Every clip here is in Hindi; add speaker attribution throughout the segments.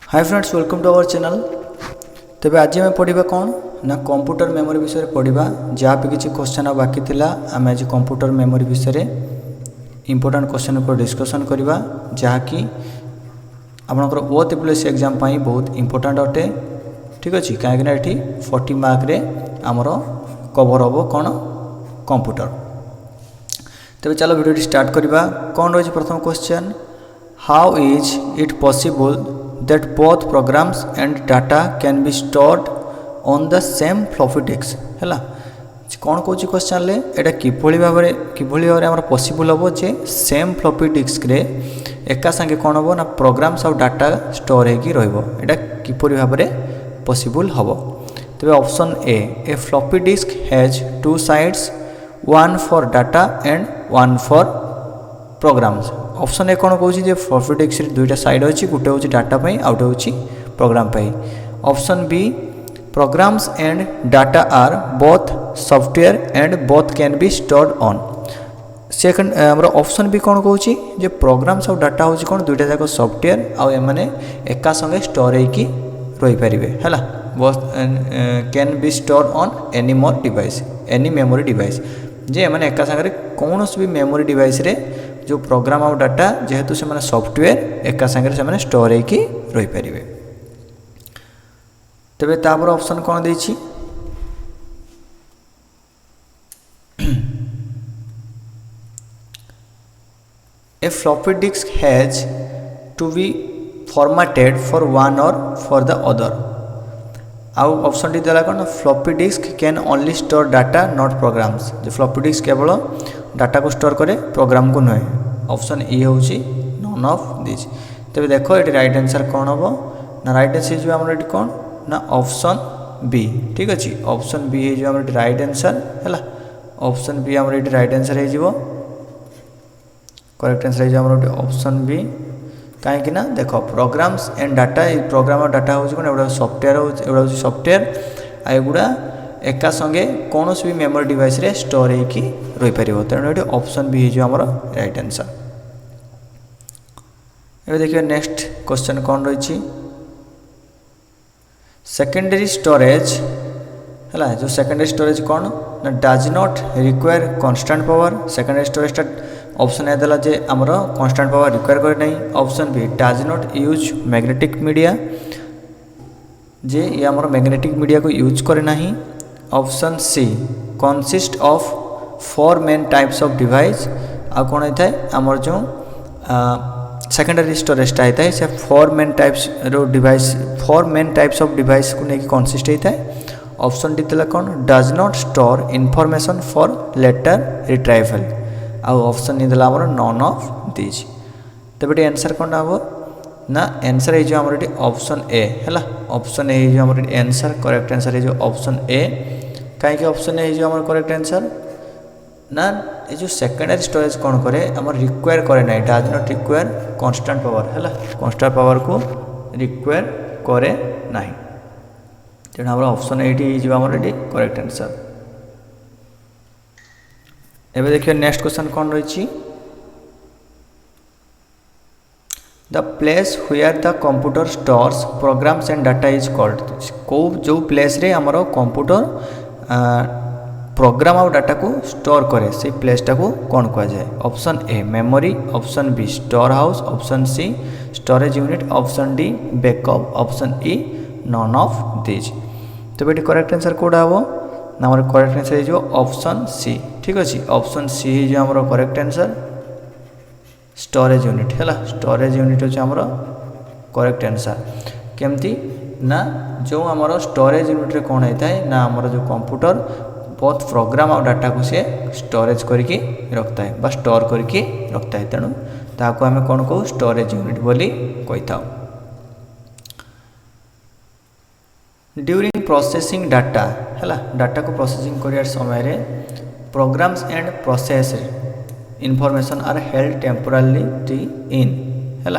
Speaker 1: Hi friends, welcome to our channel. तेबे आज आम पढ़ा कौन ना कंप्यूटर मेमोरी विषय पढ़ा। जहाँ भी किसी क्वेश्चन बाकी थिला आम आज कंप्यूटर मेमोरी विषय इंपोर्टेंट क्वेश्चन को डिस्कसन करवा, जहाँकि आपंकर OAS एग्जाम बहुत इंपोर्टेंट अटे। ठीक अच्छे, कहीं 40 मार्क रे आमर कवर हम कौन कंप्यूटर। तेज चलो वीडियो स्टार्ट करवा। कौन रही प्रथम question, how is it possible that both programs and data can be stored on the same floppy disk हैला। कौन कौन क्वेश्चन ले एटा किभली भाव में पॉसिबल हम जे सेम फ्लॉपी डिस्क रे एका संगे कौन हम ना प्रोग्राम्स और डाटा स्टोर होगी रहिबो। एटा किपरि भाव में पॉसिबल हम। तबे option A floppy disk has two sides, one for data and one for programs. Option A कौन कौन फ्लॉपी डिस्क दुईटा साइड अच्छी, गोटे हूँ डाटा आउ गोटे हूँ program. Option B programs and data are both software and both can be stored on. Second आमर ऑप्शन बी कौन कौन प्रोग्राम्स और डाटा हूँ कौन दुईटा जाक सॉफ्टवेयर आउ एमाने एका संगे स्टोर होगी रही पारे है। Both can be store on any more device, any memory device. जे एमाने एका संगे कौन भी मेमोरी डिवाइस रे जो प्रोग्राम और डाटा जेहेतु से माने सॉफ्टवेयर एका संगे से माने स्टोर होगी रही पारे। तबे तापर ऑप्शन कौन देछि, a floppy disk has to be formatted for one or for the other. आउ ऑप्शन टी देला कौन, floppy disk can only store data not programs. जो फ्लॉपी डिस्क केवल डाटा को स्टोर करे, प्रोग्राम को नुहे। ऑप्शन ए हूँ नॉन ऑफ दिस। तेज देख ये राइट आंसर कौन हम ना, राइट आंसर होमर ये कौन ना ऑप्शन बी। ठीक अच्छे, ऑप्शन बी हो राइट आंसर है। ऑप्शन बी आम ये राइट आंसर हो, करेक्ट आंसर हो ऑप्शन बी। कहीं ना देख प्रोग्राम्स एंड डाटा, प्रोग्राम और डाटा हूँ कौन एगुड़ा सॉफ्टवेयर, एगुड़ा हूँ सॉफ्टवेयर आ एगुड़ा एका संगे कौन भी मेमोरी डिवाइस रे स्टोर होगी रही पार। तेणु ये ऑप्शन बी हो राइट आंसर। ये देखिए नेक्स्ट क्वेश्चन कौन रही, सेकेंडरी स्टोरेज है। जो सेकेंडरी स्टोरेज कौन ना does not require constant power. Secondary storage option A देला जे आमर कांस्टेंट पावर रिक्वायर करे नहीं। Option B does not use magnetic media, जे ये आमर मैग्नेटिक मीडिया को यूज करे नहीं। Option C consist of 4 main types of device. आ कौन होता है आमर जो सेकेंडरी स्टोरेजटा होता है से 4 main types device, 4 main types of device को लेकिन कनसिस्ट होता है। ऑप्शन डी देला कौन does not store information for later retrieval. आउ ऑप्शन डी देला आमर नॉन ऑफ दिस। तबे आंसर कौन हम ना, आंसर है ऑप्शन ए है। ऑप्शन ए हो आंसर, करेक्ट आंसर है ऑप्शन ए। कहीं ऑप्शन ए हो करेक्ट आंसर ना, ये जो सेकेंडरी स्टोरेज कौन करे आम रिक्वायर करे ना, does not require constant power है। कांस्टेंट पावर को रिक्वायर करे ना, तेणु आम ऑप्शन एटी करेक्ट आंसर। एबे देखिए नेक्स्ट क्वेश्चन कौन रही, the place where the computer stores programs and data is called. को जो प्लेस रे आमर कंप्यूटर प्रोग्राम और डाटा को स्टोर करे से प्लेसटा को कौन कह जाए। Option A memory, option B store house, option C storage unit, option D backup, option E none of this. तो ये करेक्ट आंसर कौटा हम ना, करेक्ट आंसर हो ऑप्शन सी। ठीक अच्छे, ऑप्शन सी हो करेक्ट आंसर स्टोरेज यूनिट है। स्टोरेज यूनिट हो आमर करेक्ट आंसर। केमती ना जो आमर स्टोरेज यूनिट रे कौन होता है ना, आमर जो कंप्यूटर बहुत प्रोग्राम और डाटा को सी स्टोरेज करके रखता है बा स्टोर करके रखता है। तेणु ताको आम कौन कहू स्टोरेज यूनिट बोली कही था। ड्यूरिंग प्रोसेसिंग डाटा है, डाटा को प्रोसेसिंग कर समय रे programs and process information are held temporary in है।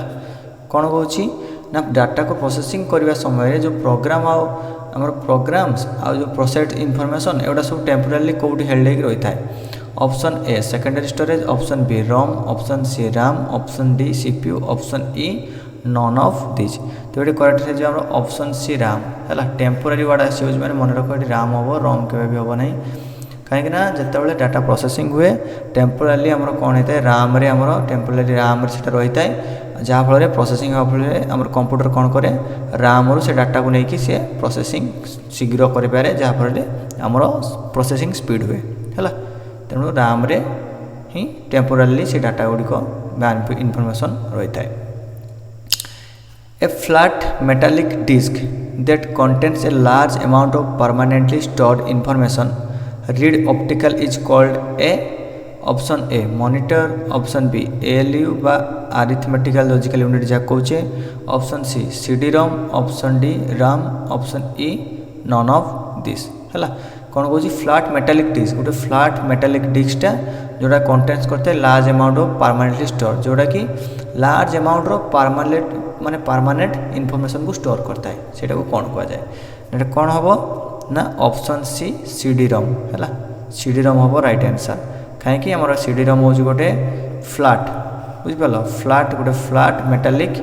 Speaker 1: कौन कहूँ ना डाटा को प्रोसेसिंग करने समय जो प्रोग्राम आमर प्रोग्राम्स आ जो प्रोसेस इनफॉरमेशन एगुड़ा सब टेम्पोरारी कौटी हेल्ड होगी रही है। Option A secondary storage, option B ROM, option C RAM, option D CPU, option E none of this. तो ये करेक्ट है जो ऑप्शन सी राम है। टेम्पोरारी वर्ड आसी मैंने मन रख ये राम हम रम के हम ना कहीं जिते डाटा प्रोसेसिंग हुए टेम्पोरारी आम कौन होता है राम रे आम टेम्पोरारी राम से रही है जहाँफल प्रोसेसिंग हाँ फल आम कंप्यूटर कौन कै राम रू से डाटा को लेकिन सी प्रोसेसिंग शीघ्र करें जहाँफल आम प्रोसेसिंग स्पीड हुए है। तेणु राम रे ही टेम्पोरारी से डाटा गुड़िक इनफॉरमेशन रही है। A flat metallic disk that contains a large amount of permanently stored information read optical is called a option A monitor, option B ALU बा arithmetical logical unit जा कौचे, option C CD-ROM, option D RAM, option E none of this है। कौन कौन फ्लैट मेटालिक डिस्क गोटे फ्लैट मेटालिक डिस्कटा जोड़ा कंटेन्स करते large amount of permanently store जोड़ा कि लार्ज अमाउंट माने परमानेंट इनफॉरमेशन को स्टोर करता है सेटा को कौन कह जाए कौन हम ना ऑप्शन सी CD-ROM है। CD-ROM हम राइट आंसर कहीं आम CD-ROM हूँ गोटे फ्लैट बुझिपाल फ्लैट गोटे फ्लैट मेटालिक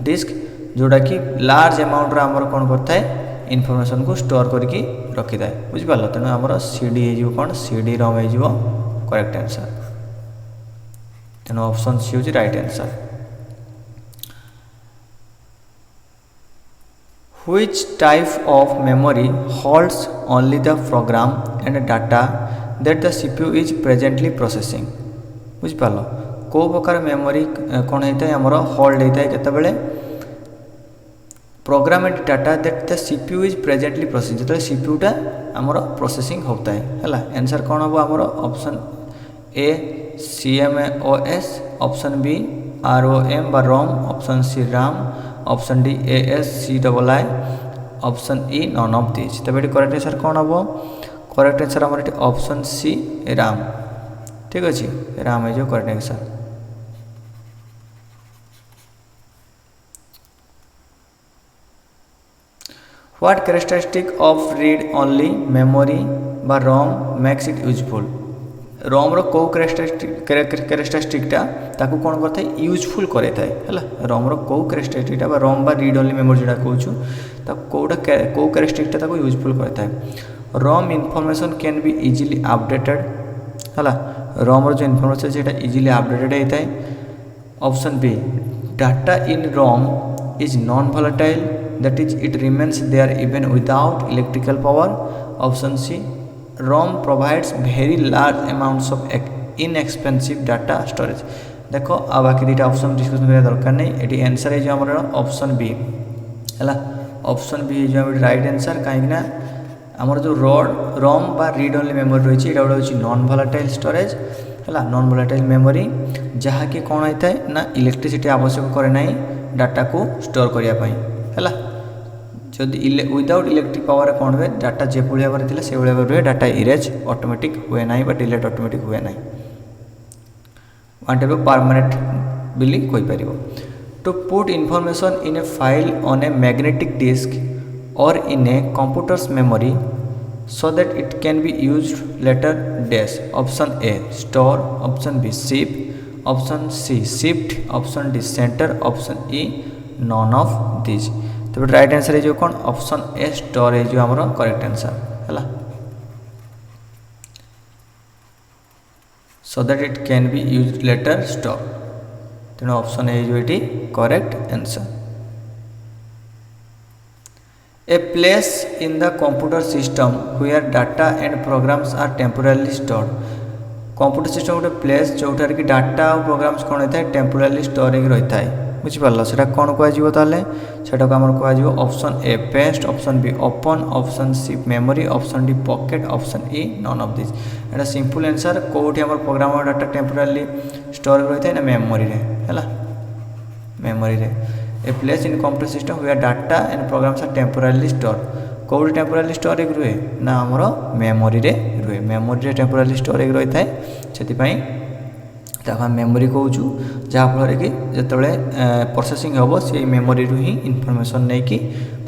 Speaker 1: डिस्क जोड़ा कि लार्ज अमाउंट आमर कौन करता है इनफॉरमेशन को स्टोर करके रखी था बुझिपाल। तेणु आमर CD हो कौन CD-ROM हो करेक्ट आंसर। तेणु ऑप्शन सी हूँ right answer. Which type of memory holds only the program and data that the CPU is presently processing बुझिपाल को प्रकार मेमोरी कौन होता है आमर होल्ड होता है केतबेले program and data that the CPU is presently processing जो CPU टा आमर प्रोसेसिंग होता है आंसर कौन हम आमर option A CMOS, option B ROM बा ROM, option C RAM, option D ASCII, option E none of this. तब ये करेक्ट आंसर कौन हम करेक्ट आंसर आम ऑप्शन सी RAM ठीक अच्छे RAM है जो correct answer. What characteristic of read only memory बा ROM makes it useful ROM रो को कैरेक्टरिस्टिकटा ताकू कौन करता है यूजफुल करता है ROM रो को कैरेक्टरिस्टिकटा बा ROM बा रीड ओनली मेमोरी जोड़ा कहूँ तब कोटा को कैरेक्टरिस्टिकटा ताकू यूजफुल करता है। ROM information can be easily updated है ROM रो जो इनफॉरमेशन से इजीली अपडेटेड होता है। Option B data in ROM is non volatile that is it remains there even without electrical power. Option C ROM provides very large amounts of inexpensive data storage। देखो आ बाकी दुटा ऑप्शन डिस्कशन करने दरकार नहीं ये आंसर है जो हमारा ऑप्शन बी है। ऑप्शन बी जो राइट आंसर कहीं आमर जो ROM बा रीड ओनली मेमोरी रही है गोटे नॉन वोलेटाइल स्टोरेज है नॉन वोलेटाइल मेमोरी जहाँकि कौन होता है ना इलेक्ट्रिसिटी आवश्यक करे ना डाटा को स्टोर करने है जदि विदाउट इलेक्ट्रिक पावर कौन हुए डाटा जो भाव में से भाव रुहे डाटा इरेज ऑटोमेटिक हुए ना डिलीट ऑटोमेटिक हुए ना वन टाइप ऑफ परमानेंट बिली कहीपर। To put information in a file on a magnetic disk or in a computer's memory so that it can be used later dash। Option A store, option B ship, option C shift, option D centre, option E none of this. तो राइट आंसर है जो कौन ऑप्शन ए स्टोर है जो हमारा करेक्ट आंसर है so that it can be used later store. तेणु ऑप्शन ए जो ये correct answer. A place in the computer system where data and programs are temporarily stored। Computer system गोटे प्लेस जोटार कि डाटा और प्रोग्राम्स कौन होता है टेम्पोरारी स्टोर हो रही है बुझिपाल से कौन कह आम कह option A paste, option B open, option C memory, option D pocket, option E none of this. एटा सिंपल आंसर कौटी आम प्रोग्राम और डाटा टेम्पोरारी स्टोर रही है ना मेमोरी है मेमोरी रे। A place in computer system where data and programs are temporary store कौटी टेम्पोरारी स्टोर रुहे ना आमर मेमोरी रे रुहे मेमोरी रे टेम्पोरारी स्टोर रही है से मेमोरी कहूँ जहाँफल कि जिते प्रोसेसिंग हम से मेमोरी रू ही इनफॉरमेशन नहीं कि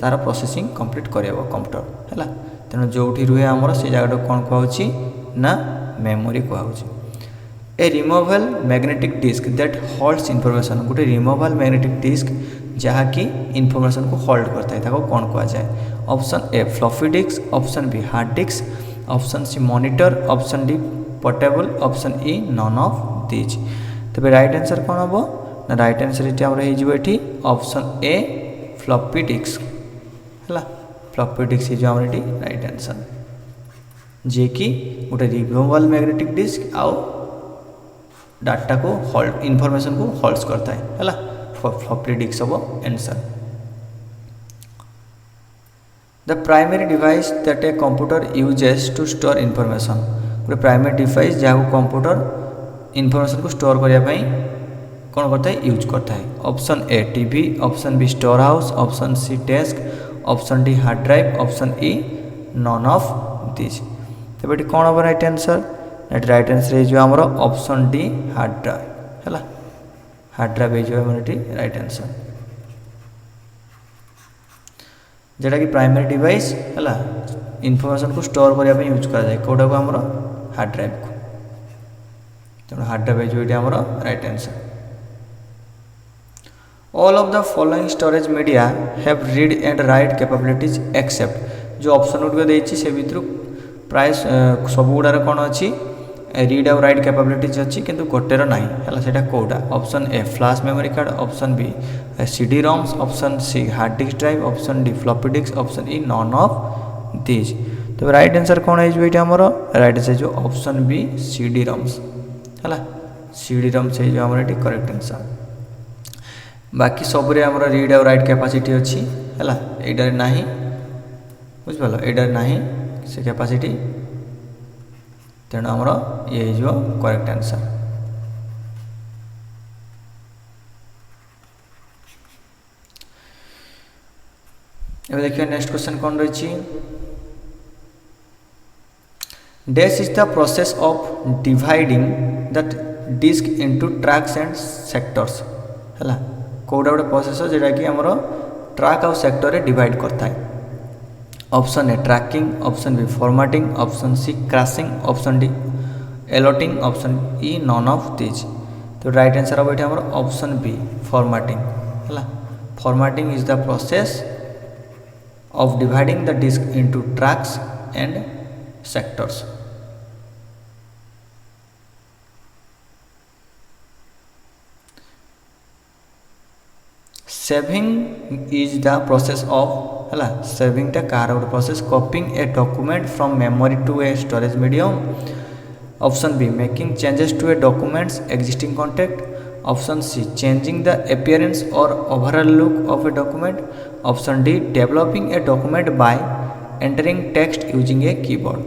Speaker 1: तार प्रोसेसिंग कंप्लीट कर कंप्यूटर है। तेणु जो रुहे आमर से जगह कौन कहुच्छी ना मेमोरी कहुच्छी। A removable magnetic disk that holds information गोटे रिमूवेबल मैग्नेटिक डिस्क जहाँकि इनफॉरमेशन को होल्ड करता है ताको कौन कहा जाए। Option A floppy disk, option B hard disk, option C monitor, option D portable, option E none of these. तेज राइट आंसर कौन हम ना राइट आंसर ये ऑप्शन ए फ्लॉपी डिस्क है। फ्लॉपी डिस्क हो राइट आंसर जे कि गोटे रिमूवेबल मैग्नेटिक डिस्क आउ डाटा को होल्ड इनफॉरमेशन को होल्ड्स करता है फ्लॉपी डिस्क हम answer. The primary device that a computer uses to store information. गोटे प्राइमरी डिवाइस जहाँ कंप्यूटर इनफॉरमेशन को स्टोर करने कौन करता है यूज करता है। Option A TV, option B store house, option C desk, option D hard drive, option E none of this. तो ये कौन हम राइट आंसर राइट आंसर होमर ऑप्शन डी हार्ड ड्राइव है। हार्ड ड्राइव ये राइट आंसर जोटा कि प्राइमरी डिवाइस है इनफॉरमेशन को स्टोर करने यूज कराए कौटा को आम हार्ड ड्राइव को तेणु हार्ड ड्राइव ये आम right answer. All of the following storage media have read and write capabilities except. जो ऑप्शन गुड़िक देती से भितर प्राय सब गुड़ार कौन अच्छी रीड आउ राइट कैपेबिलिटीज अच्छी किंतु गोटेर ना है सेटा कौटा। Option A flash memory card, option B CD ROMs, option C hard disk drive, option D floppy disk, option E none of this. तो राइट आंसर कौन है right answer option B CD ROMs है। CD रोम्स है करेक्ट आंसर। बाकी सबरे आम रीड आउ राइट कैपेसिटी अच्छी है यार ना बुझिपाल यार ना से कैपेसिटी तेणु आमर ये करेक्ट आंसर। अब देखिए नेक्स्ट क्वेश्चन कौन रही। Dash is the process of dividing the disk into tracks and sectors है कौटा गोटे प्रोसेस जोटा कि आमर ट्रैक आउ सेक्टर रे डिवाइड करता है। Option A tracking, option B formatting, option C crashing, option D allotting, option E none of this. तो राइट आंसर हम ये ऑप्शन बी फॉर्मेटिंग है। Formatting is the process of dividing the disk into tracks and sectors. Saving is the process of saving the car out process copying a document from memory to a storage medium. Option B making changes to a document's existing content. Option C changing the appearance or overall look of a document. Option D developing a document by entering text using a keyboard.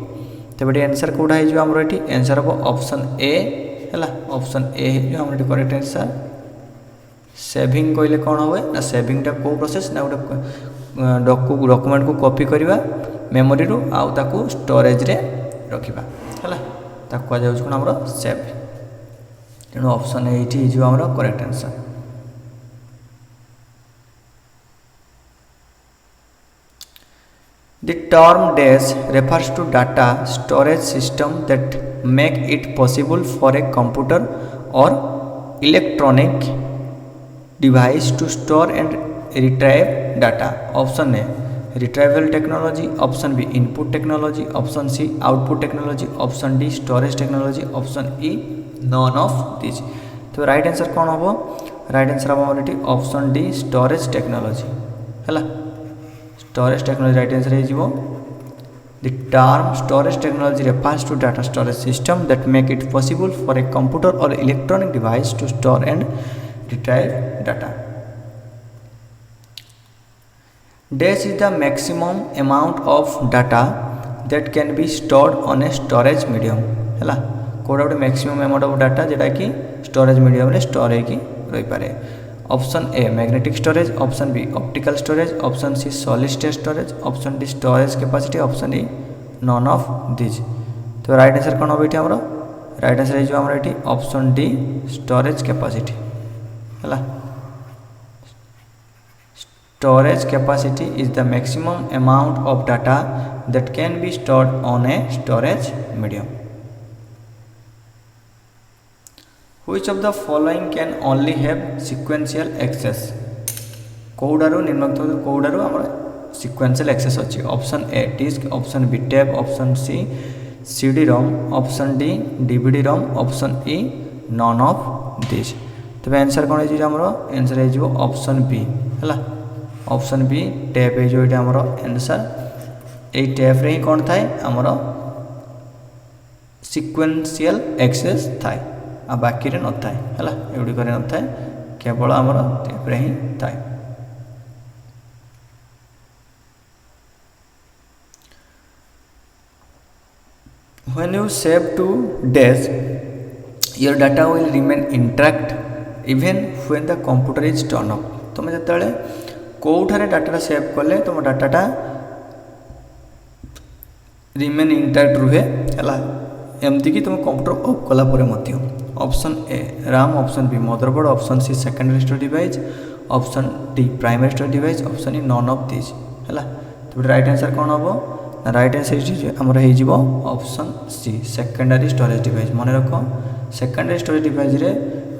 Speaker 1: तो ये आंसर कौटा है आमर ये आंसर हम ऑप्शन ए है। ऑप्शन ए आम करेक्ट आंसर। सेविंग कहले कौन हुए ना सेविंगटा कौ प्रोसेस ना गोटे डॉक्यूमेंट को कॉपी करवा मेमोरी रू आउ ताकू स्टोरेज रे रखिबा है ताकू आ जाउछ कोन हमरो सेव तेणु ऑप्शन एटी जो आमर correct answer. The term dash refers to data storage system that make it possible for a computer or electronic device to store and retrieve data. Option A retrieval technology, option B input technology, option C output technology, option D storage technology, option E none of these. तो राइट आंसर कौन हम राइट आंसर हम ऑप्शन डी स्टोरेज टेक्नोलॉजी है। स्टोरेज टेक्नोलॉजी राइट आंसर है। The term storage technology refers to data storage system that make it possible for a computer or electronic device to store and retrieve data. Dash is the maximum amount of data that can be stored on a storage medium है कौटा गोटे मैक्सिमम अमाउंट ऑफ डाटा जोटा कि स्टोरेज मीडियम रे स्टोर होगी रही पारे। Option A magnetic storage, option B optical storage, option C solid state storage, option D storage capacity, option E none of this. तो राइट आंसर कौन हम ये राइट आंसर हो ये ऑप्शन डी स्टोरेज कैपेसिटी है। Storage capacity is the maximum amount of data that can be stored on a storage medium. Which of the following can only have sequential access? कौडारू निम्नलिखित कौडारू आम सिक्वेन्शियल एक्सेस अच्छी option A disk option B tab option C CD ROM option D DVD ROM option E none of this तबे आंसर कौन है आमर आंसर हो ऑप्शन बी है ऑप्शन बी टैब है जो आमर आंसर ये टैब रे ही कौन थाए आमर सिक्वेन्शियल एक्सेस थाए आ बाकी रे न थाए है एगुड़ी न थाए केवल आमर टैब रे ही थाए when you save to disk your data will remain intact even when the computer is turned off तुम जिते कौठारे डाटा सेव कले तुम डाटा रिमेन इंटैक्ट रुहे है एमती कि तुम कंप्यूटर ऑफ कला option A RAM option B motherboard option C secondary storage device option D primary storage device option E none of this है तो राइट आंसर कौन हम राइट आंसर आमर हो option C secondary storage device मन रख सेकेंडरी स्टोरेज डिवाइस रे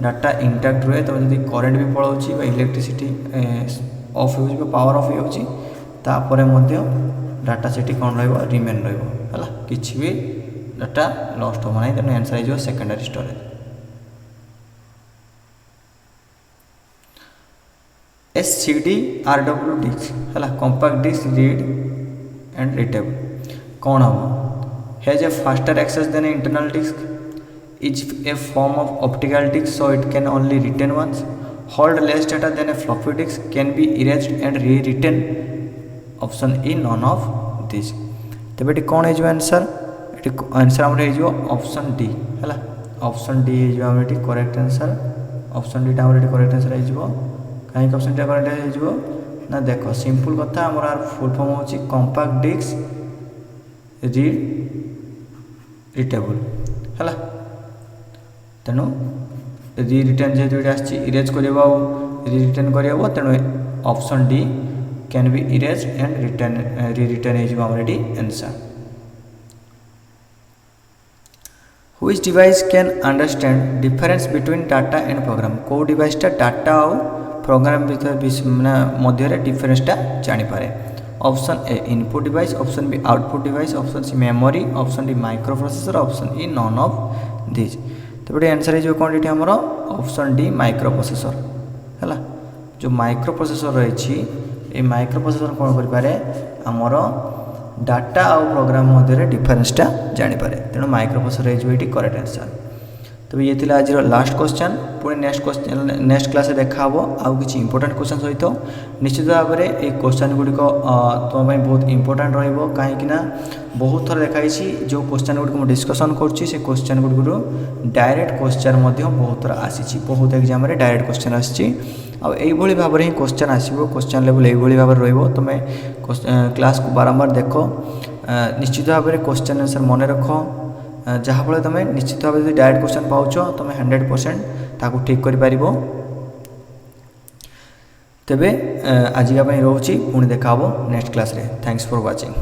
Speaker 1: डाटा इंटैक्ट रुहे तुम जब करेन्ट भी पलाऊँगी इलेक्ट्रिसिटी ऑफ हो पावर ऑफ हो डाटा से कौन रिमेन रहा कि भी डाटा लस्ट हम ना तेनाली आंसर हो सेकेंडरी स्टोरेज SCDRW डिस्क है compact disk read and writable कौन हम has a faster access than internal disk is a form of optical disk so it can only written once hold less data than a floppy disk can be erased and rewritten option E none of this तेज ये कौन हो आंसर ये आंसर आम हो ऑप्शन डी है ऑप्शन डी हो correct answer option D correct answer हो कहीं ऑप्शन डी करेक्ट हो ना देख सिंपल कथा आम फुल फॉर्म हो कंपैक्ट डिस्क रीड रिटेबल है तेणु री रिटर्न जेहतु ये इरेज कर री रिटर्न कर तेणु option D can be erase and return re return हो answer which device can understand difference between data and program कौ डिवाइसटा डाटा और प्रोग्राम मध्य डिफरेंसटा जानीपे option A input device option B output device option C memory option D microprocessor option E none of this तो ये आंसर हो कौन ये आमर ऑप्शन डी माइक्रो प्रोसेसर है जो माइक्रो प्रोसेसर रही माइक्रो प्रोसेसर कौन करें आमर डाटा और प्रोग्राम मध्य डिफरेंसटा जानीपे तेणु माइक्रो प्रोसेसर हो करेक्ट आंसर तो ये थी आज लास्ट क्वेश्चन पुणी नेक्स्ट क्लास देखा आउ कि इंपोर्टेंट क्वेश्चन सहित निश्चित भाव में ये क्वेश्चन गुड़िक तुम बहुत इंपोर्टेंट रही बहुत थर देखाई जो क्वेश्चन गुड़िक मुझे डिस्कसन करुँची से क्वेश्चन गुड़िक डायरेक्ट क्वेश्चन बहुत थर आसी बहुत एग्जाम डायरेक्ट क्वेश्चन आसी भाव में ही क्वेश्चन आसो क्वेश्चन लेवल ये भाव तुम क्लास को बारंबार देख निश्चित भाव में क्वेश्चन आंसर मन रख जहाँफल तुम निश्चित भाव में डायरेक्ट क्वेश्चन पाच तुम 100% ताकू ठीक कर तेबे आजिका रोची पुणी देखा नेक्स्ट क्लास रे थैंक्स फॉर वाचिंग।